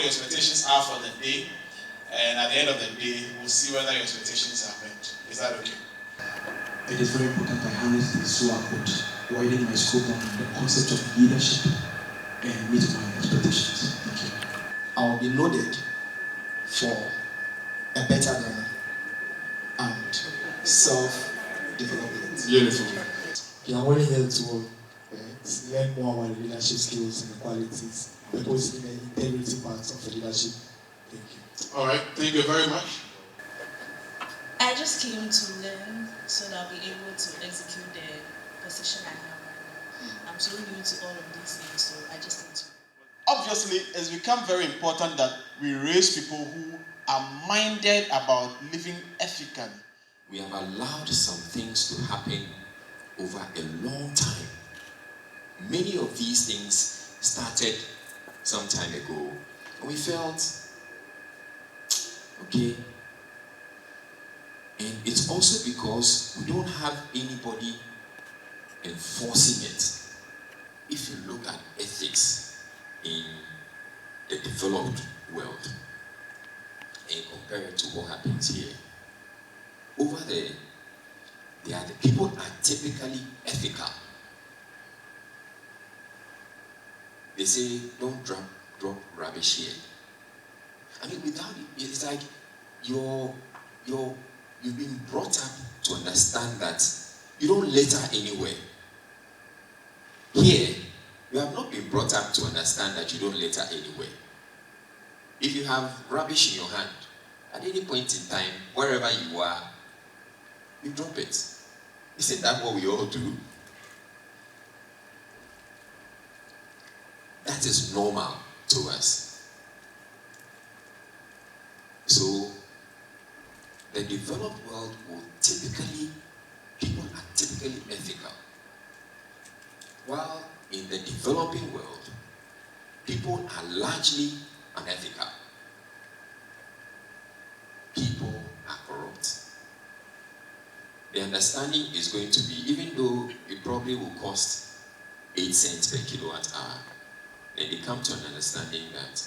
your expectations are for the day, and at the end of the day, we'll see whether your expectations are met. Is that okay? It is very important I harness this so I could widen my scope on the concept of leadership and meet my expectations. Thank you. I will be loaded for a better Ghana and self-development. Beautiful. Yeah, I'm only here to learn more about the leadership skills and the qualities, because in the integrity parts of the leadership. Thank you. All right, thank you very much. I just came to learn so that I'll be able to execute the position I have right now. I'm so new to all of these things, so I just need to. Obviously, it's become very important that we raise people who are minded about living ethically. We have allowed some things to happen over a long time. Many of these things started some time ago, and we felt, okay. And it's also because we don't have anybody enforcing it. If you look at ethics in the developed world and compare it to what happens here, over there, the people are typically ethical. They say, don't drop rubbish here. I mean, without it, it's like you've been brought up to understand that you don't litter anywhere. Here, you have not been brought up to understand that you don't litter anywhere. If you have rubbish in your hand, at any point in time, wherever you are, you drop it. Isn't that what we all do? That is normal to us. So, the developed world will people are typically ethical. While in the developing world, people are largely unethical. People are corrupt. The understanding is going to be, even though it probably will cost 8 cents per kilowatt hour, then they come to an understanding that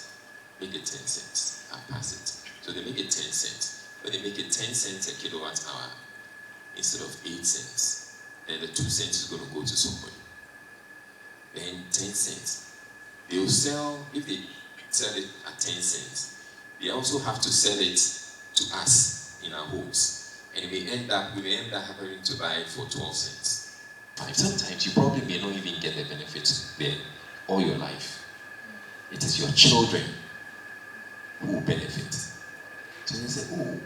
make it 10 cents, I'll pass it. So they make it 10 cents, but they make it 10 cents a kilowatt hour instead of 8 cents. Then the 2 cents is going to go to somebody. Then 10 cents. They will sell, if they sell it at 10 cents, they also have to sell it to us in our homes. And we may end up having to buy it for 12 cents. Sometimes you probably may not even get the benefits there all your life. It is your children who will benefit. So they say, oh,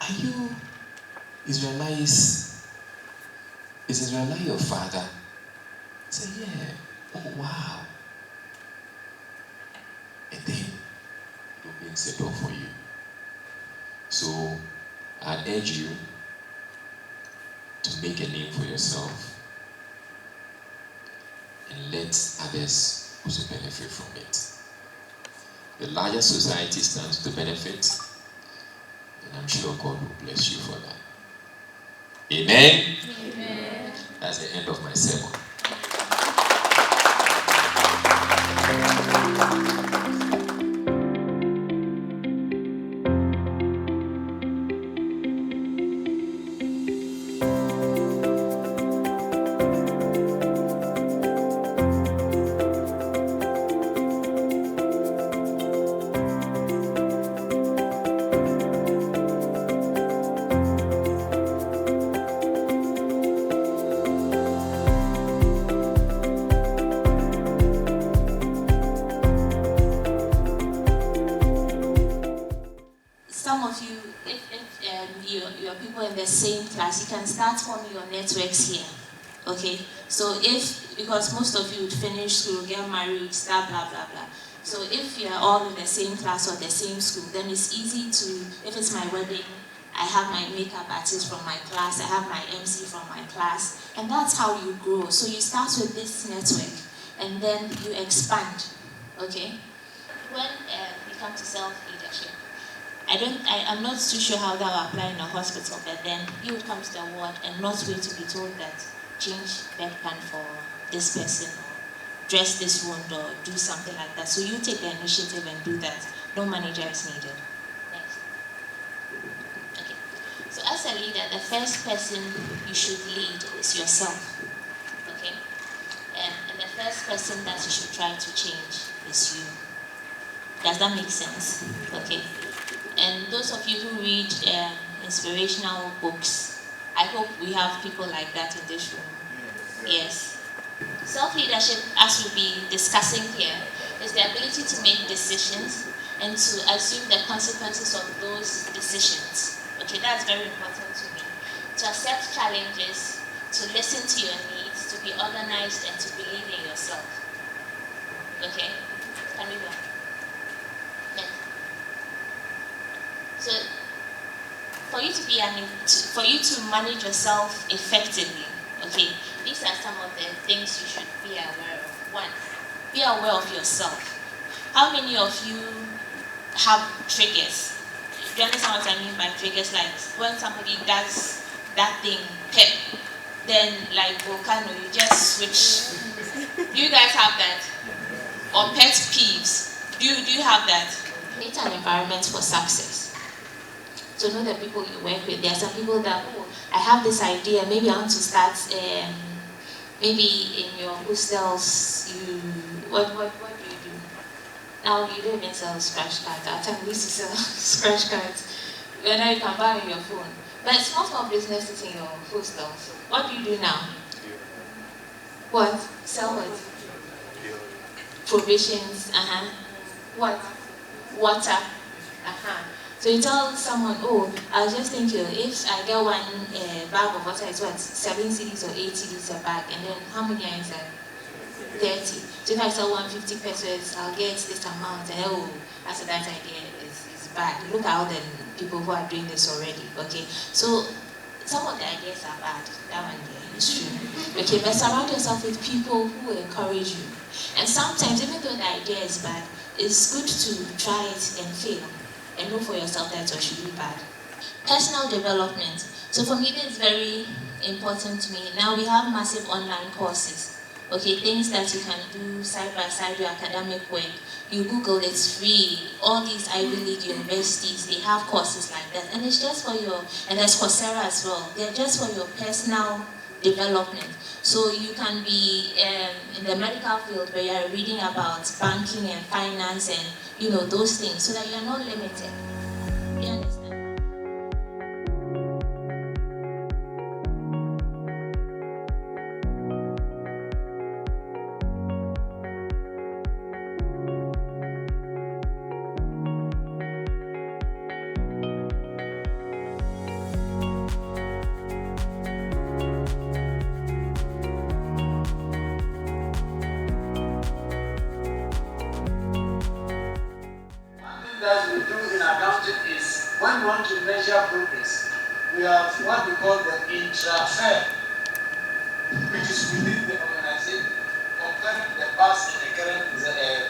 are you Israelites? Is Israelite your father? I say, yeah. Oh, wow. And then it opens the door for you. So I urge you to make a name for yourself and let others also benefit from it. The larger society stands to benefit, and I'm sure God will bless you for that. Amen? Amen. That's the end of my sermon. You can start forming your networks here, okay? So because most of you would finish school, get married, start blah, blah, blah. So if you're all in the same class or the same school, then it's easy to, if it's my wedding, I have my makeup artist from my class, I have my MC from my class, and that's how you grow. So you start with this network, and then you expand, okay? When we come to self-leadership, I'm not too sure how that will apply in a hospital, but then you would come to the ward and not wait to be told that change bedpan for this person or dress this wound or do something like that. So you take the initiative and do that. No manager is needed. Next. Okay. So as a leader, the first person you should lead is yourself. Okay? And the first person that you should try to change is you. Does that make sense? Okay. And those of you who read inspirational books, I hope we have people like that in this room. Yes. Self-leadership, as we'll be discussing here, is the ability to make decisions and to assume the consequences of those decisions. Okay, that's very important to me. To accept challenges, to listen to your needs, to be organized, and to believe in yourself. Okay? Can we go? Next. So, for you to manage yourself effectively, okay, these are some of the things you should be aware of. One, be aware of yourself. How many of you have triggers? Do you understand what I mean by triggers? Like when somebody does that thing, pep, then like volcano, you just switch. Do you guys have that? Or pet peeves? Do you have that? Create an environment for success. To know the people you work with. There are some people that, oh, I have this idea, maybe I want to start, maybe in your hostels, what do you do? Now you don't even sell scratch cards. At time we used to sell scratch cards. Now you can buy on your phone. But small businesses in your hostels. What do you do now? What? Sell what? Provisions, What? Water, So you tell someone, oh, I was just thinking, if I get one bag of water, it's what, 7 cedis or 8 cedis a bag, and then how many are inside? 30. So if I sell 150 pesos, I'll get this amount, and oh, after that idea is bad. Look at all the people who are doing this already, okay? So some of the ideas are bad, that one there is true, okay? But surround yourself with people who will encourage you. And sometimes, even though the idea is bad, it's good to try it and fail. And know for yourself that it was really bad. Personal development. So for me, this is very important to me. Now we have massive online courses. Okay, things that you can do side by side your academic work. You Google, it's free. All these Ivy League universities, they have courses like that. And it's just for your, and there's Coursera as well. They're just for your personal development. So you can be in the medical field where you're reading about banking and finance and those things, so that you're not limited. You understand? That we do in accounting is when we want to measure progress, we have what we call the intra-fair, which is within the organization, comparing the past and the current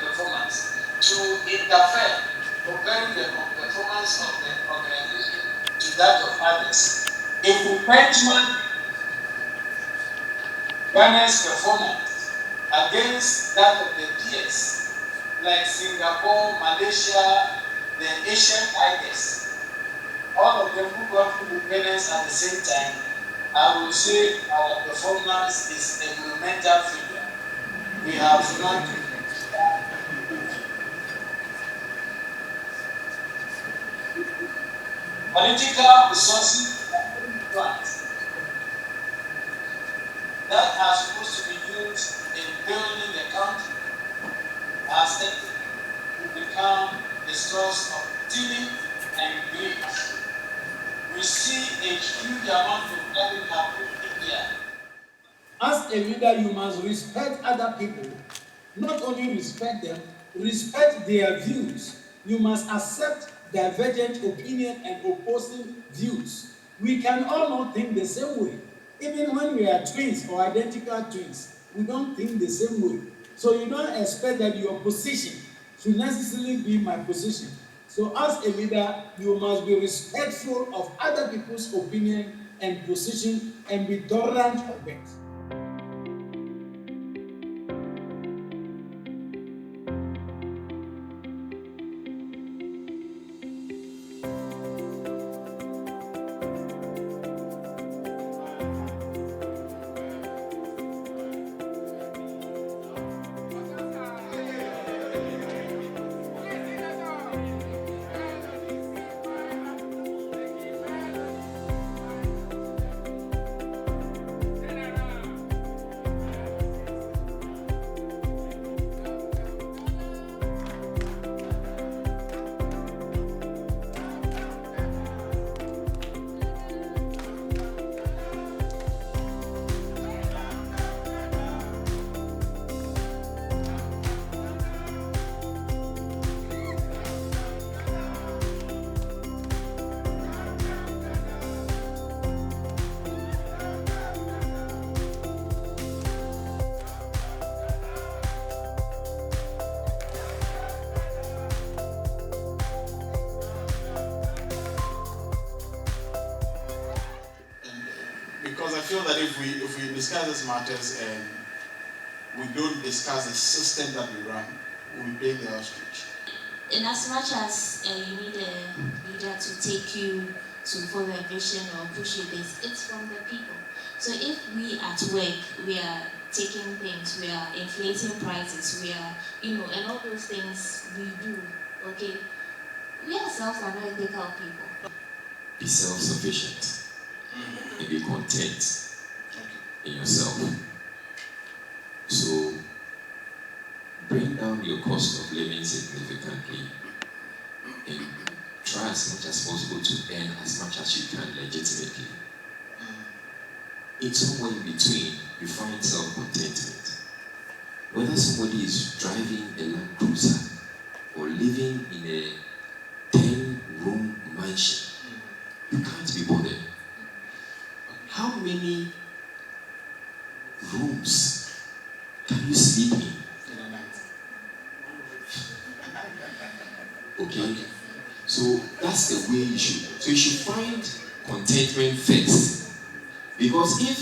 performance, to interfere, comparing the performance of the organization to that of others. If we benchmark Ghana's performance against that of the peers, like Singapore, Malaysia, the Asian tigers, all of them who got independence at the same time, I would say our performance is a monumental failure. We have not. Political resources plans that are supposed to be used in building the country are set to become the source of stealing and greed. We see a huge amount of money happening here. As a leader, you must respect other people. Not only respect them, respect their views. You must accept divergent opinion and opposing views. We can all not think the same way. Even when we are twins or identical twins, we don't think the same way. So you don't expect that your position should necessarily be my position. So as a leader, you must be respectful of other people's opinion and position and be tolerant of it. feel that if we discuss these matters and we don't discuss the system that we run, we'll be playing the ostrich. In as much as you need a leader to take you to follow a vision or push you this, it's from the people. So if we at work, we are taking things, we are inflating prices, we are, and all those things we do, okay? We ourselves are not ethical people. Be self-sufficient and be content in yourself. So bring down your cost of living significantly and try as much as possible to earn as much as you can legitimately. In somewhere in between, you find self-contentment. Whether somebody is driving a Land Cruiser or living in a 10-room mansion, you can't be bothered. How many rooms can you sleep in a night? Okay? So that's the way you should. So you should find contentment first. Because if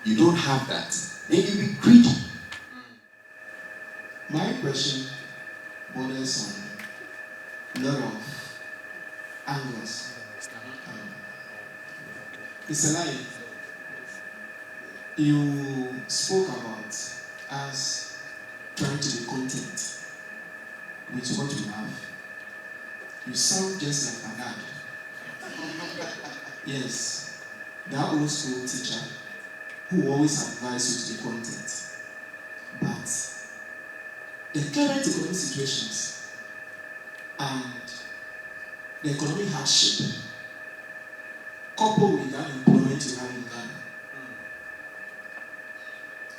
you don't have that, then you'll be greedy. My question borders on a lot of angles. Mr. Lai, you spoke about us trying to be content with what we have. You sound just like an ad. Yes. That old school teacher who always advised you to be content. But the current economic situations and the economic hardship coupled with the unemployment you have in Ghana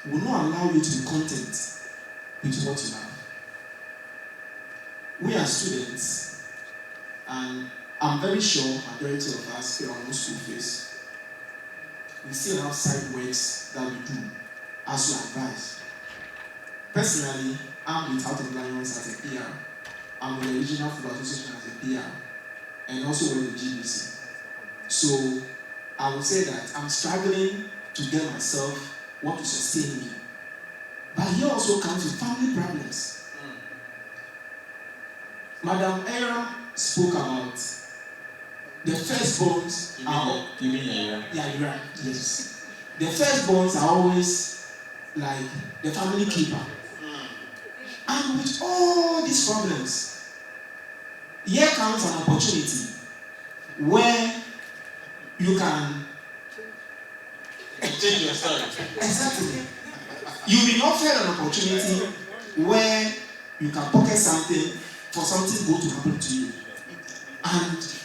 will not allow you to be content with what you have. We are students, and I'm very sure majority of us pay our own school fees. We still have side works that we do as you advise. Personally, I'm with Out of Lions as a PR. I'm with the Regional Football Association as a PR, and also with the GBC. So I would say that I'm struggling to get myself what to sustain me. But here also comes with family problems. Madam Yayra spoke about the firstborns. You mean Yayra? Yeah, you're right. Yes. The firstborns are always like the family keeper. And with all these problems, here comes an opportunity where you can change your story. Exactly. You've been offered an opportunity where you can pocket something for something good to happen to you. And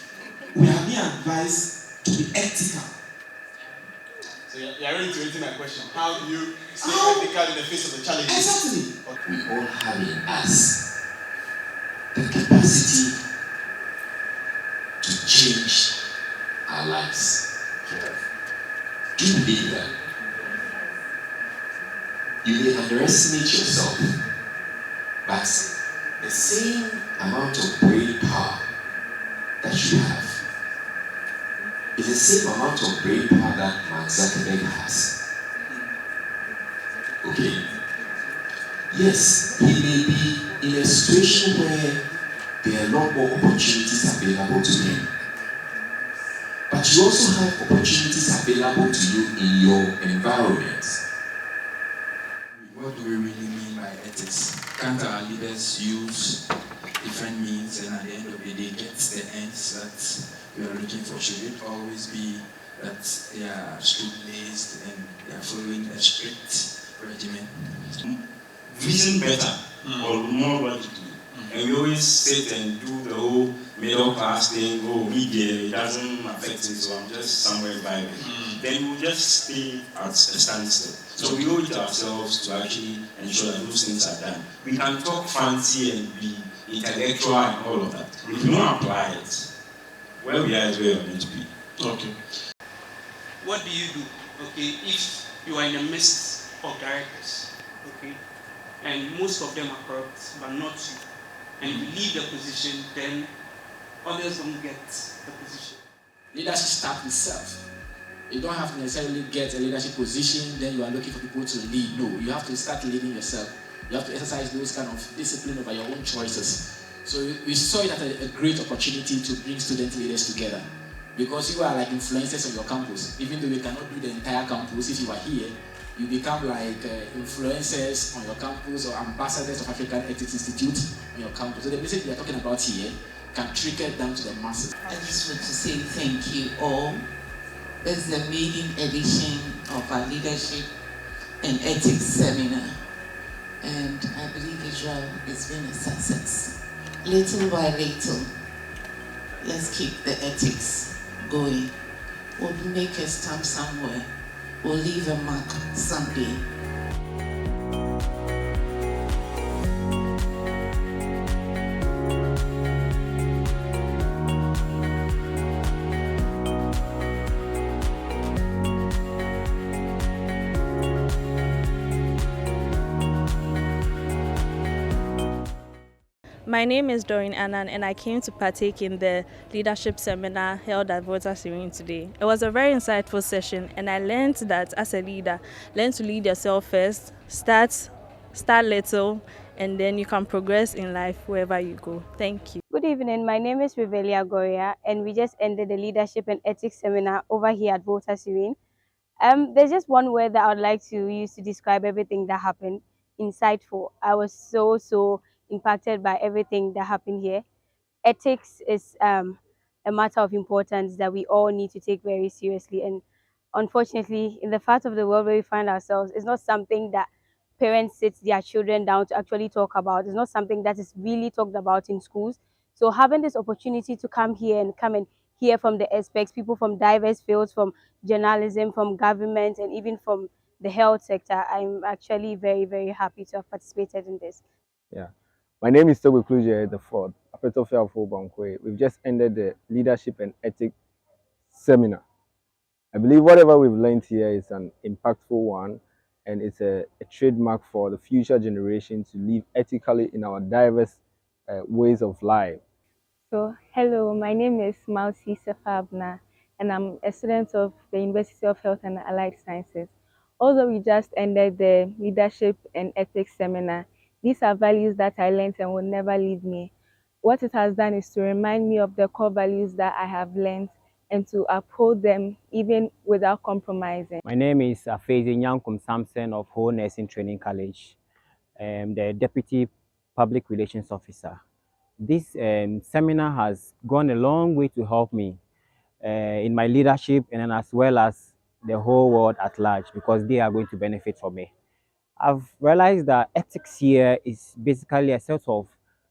we are being advised to be ethical. So you're already to answer my question. How do you stay ethical in the face of the challenges? Exactly. We all have in us the capacity to change our lives. Do you believe that? You may underestimate yourself, but the same amount of brain power that you have is the same amount of brain power that Mark Zuckerberg has. Okay? Yes, he may be in a situation where there are a lot more opportunities available to him. But you also have opportunities available to you in your environment. What do we really mean by ethics? Can't our leaders use different means and at the end of the day get the ends that we are looking for? Should it always be that they are straight-laced and they are following a strict regimen? Reason better or more what to do. And we always sit and do the whole middle class thing, oh, media, it doesn't affect me, so I'm just somewhere vibing. Then we'll just stay at a standstill. So we owe it ourselves to actually ensure that those things are done. We can talk fancy and be intellectual and all of that. If you don't apply it, where we are is where we're meant to be. Okay. What do you do, okay, if you are in the midst of directors, okay, and most of them are corrupt, but not you, and you leave the position, then others don't get the position? Leadership starts with self. You don't have to necessarily get a leadership position, then you are looking for people to lead. No, you have to start leading yourself. You have to exercise those kind of discipline over your own choices. So we saw it as a great opportunity to bring student leaders together. Because you are like influencers on your campus. Even though we cannot do the entire campus, if you are here, you become like influencers on your campus or ambassadors of African Ethics Institute on your campus. So the message we are talking about here can trickle down to the masses. I just want to say thank you all. This is the maiden edition of our leadership and ethics seminar. And I believe Israel has been a success. Little by little, let's keep the ethics going. We'll make a stamp somewhere. We'll leave a mark someday. My name is Doreen Annan, and I came to partake in the leadership seminar held at Volta Region today. It was a very insightful session, and I learned that as a leader, learn to lead yourself first, start little, and then you can progress in life wherever you go. Thank you. Good evening, my name is Yayra Goka, and we just ended the leadership and ethics seminar over here at Volta Region. There's just one word that I would like to use to describe everything that happened. Insightful. I was so impacted by everything that happened here. Ethics is a matter of importance that we all need to take very seriously. And unfortunately, in the part of the world where we find ourselves, it's not something that parents sit their children down to actually talk about. It's not something that is really talked about in schools. So having this opportunity to come here and hear from the experts, people from diverse fields, from journalism, from government, and even from the health sector, I'm actually very happy to have participated in this. Yeah. My name is Togo Kluje the fourth, Apetofia of Bankwe. We've just ended the leadership and ethics seminar. I believe whatever we've learned here is an impactful one, and it's a trademark for the future generation to live ethically in our diverse ways of life. So, hello, my name is Mausi Sefabna, and I'm a student of the University of Health and Allied Sciences. Although we just ended the leadership and ethics seminar, these are values that I learned and will never leave me. What it has done is to remind me of the core values that I have learned and to uphold them even without compromising. My name is Afezi Nyankum Samson of Whole Nursing Training College. I'm the Deputy Public Relations Officer. This seminar has gone a long way to help me in my leadership and then as well as the whole world at large, because they are going to benefit from me. I've realized that ethics here is basically a set of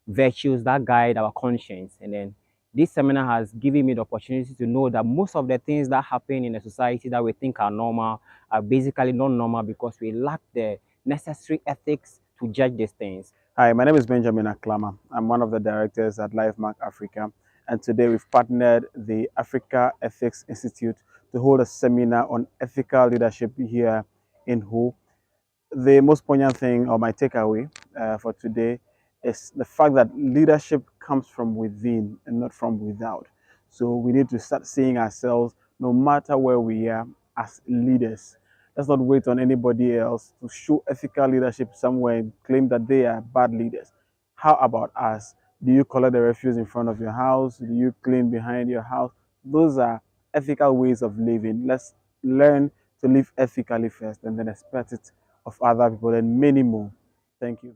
virtues that guide our conscience, and then this seminar has given me the opportunity to know that most of the things that happen in a society that we think are normal are basically not normal because we lack the necessary ethics to judge these things. Hi, my name is Benjamin Aklama. I'm one of the directors at LifeMark Africa, and today we've partnered the Africa Ethics Institute to hold a seminar on ethical leadership here in Ho. The most poignant thing, or my takeaway for today, is the fact that leadership comes from within and not from without. So we need to start seeing ourselves, no matter where we are, as leaders. Let's not wait on anybody else to show ethical leadership somewhere and claim that they are bad leaders. How about us? Do you collect the refuse in front of your house? Do you clean behind your house? Those are ethical ways of living. Let's learn to live ethically first and then expect it of other people and many more. Thank you.